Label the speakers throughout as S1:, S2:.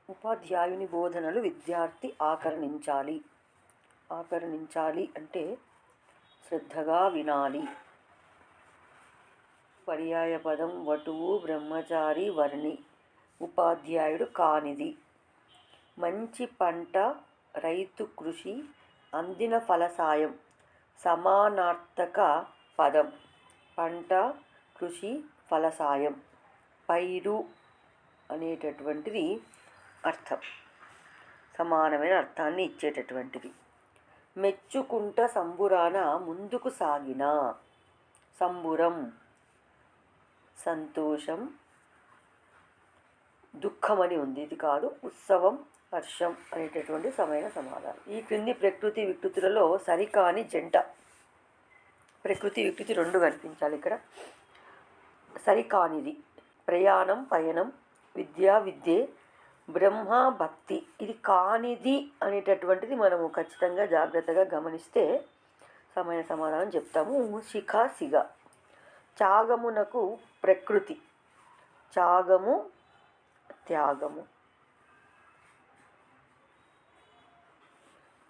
S1: ఉపాధ్యాయుని బోధనలు విద్యార్థి ఆకర్ణించాలి. ఆకర్ణించాలి అంటే శ్రద్ధగా వినాలి. పర్యాయపదం వటువు బ్రహ్మచారి వర్ణి. ఉపాధ్యాయుడు కానిది. మంచి పంట రైతు కృషి అందిన ఫలసాయం. సమానార్థక పదం. పంట కృషి ఫలసాయం. పైరు అనేటటువంటిది అర్థం, సమానమైన అర్థాన్ని ఇచ్చేటటువంటిది. మెచ్చుకుంట సంబురాన ముందుకు సాగిన. సంబురం సంతోషం, దుఃఖం అని ఉంది, ఇది కాదు. ఉత్సవం హర్షం అనేటటువంటి సమైన సమాధానం. ఈ క్రింది ప్రకృతి వికృతులలో సరికాని జంట. ప్రకృతి వికృతి రెండు కనిపించాలి ఇక్కడ. సరికానిది ప్రయాణం పయనం, విద్య విద్యే, బ్రహ్మ భక్తి. ఇది కానిది అనేటటువంటిది మనము ఖచ్చితంగా జాగ్రత్తగా గమనిస్తే సమైన సమాధానం చెప్తాము. శిఖ సిగ. త్యాగమునకు ప్రకృతి. త్యాగము త్యాగము.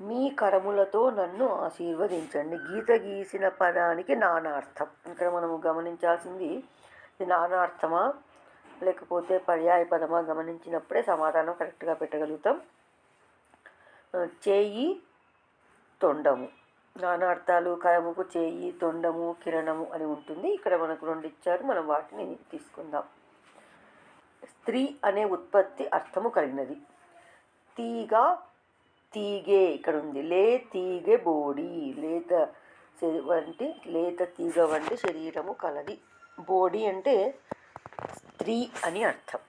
S1: మీ కరములతో నన్ను ఆశీర్వదించండి. గీత గీసిన పదానికి నానార్థం. ఇక్కడ మనము గమనించాల్సింది ఇది నానార్థమా లేకపోతే పర్యాయ పదమా గమనించినప్పుడే సమాధానం కరెక్ట్గా పెట్టగలుగుతాం. చేయి తొండము. నానార్థాలు కరముకు చేయి, తొండము, కిరణము అని ఉంటుంది. ఇక్కడ మనకు రెండు ఇచ్చారు, మనం వాటిని తీసుకుందాం. స్త్రీ అనే ఉత్పత్తి అర్థము కలిగినది. తీగ తీగే ఇక్కడ ఉంది. లే తీగె బోడి. లేత తీగ వంటి శరీరము కలది. బోడి అంటే స్త్రీ అని అర్థం.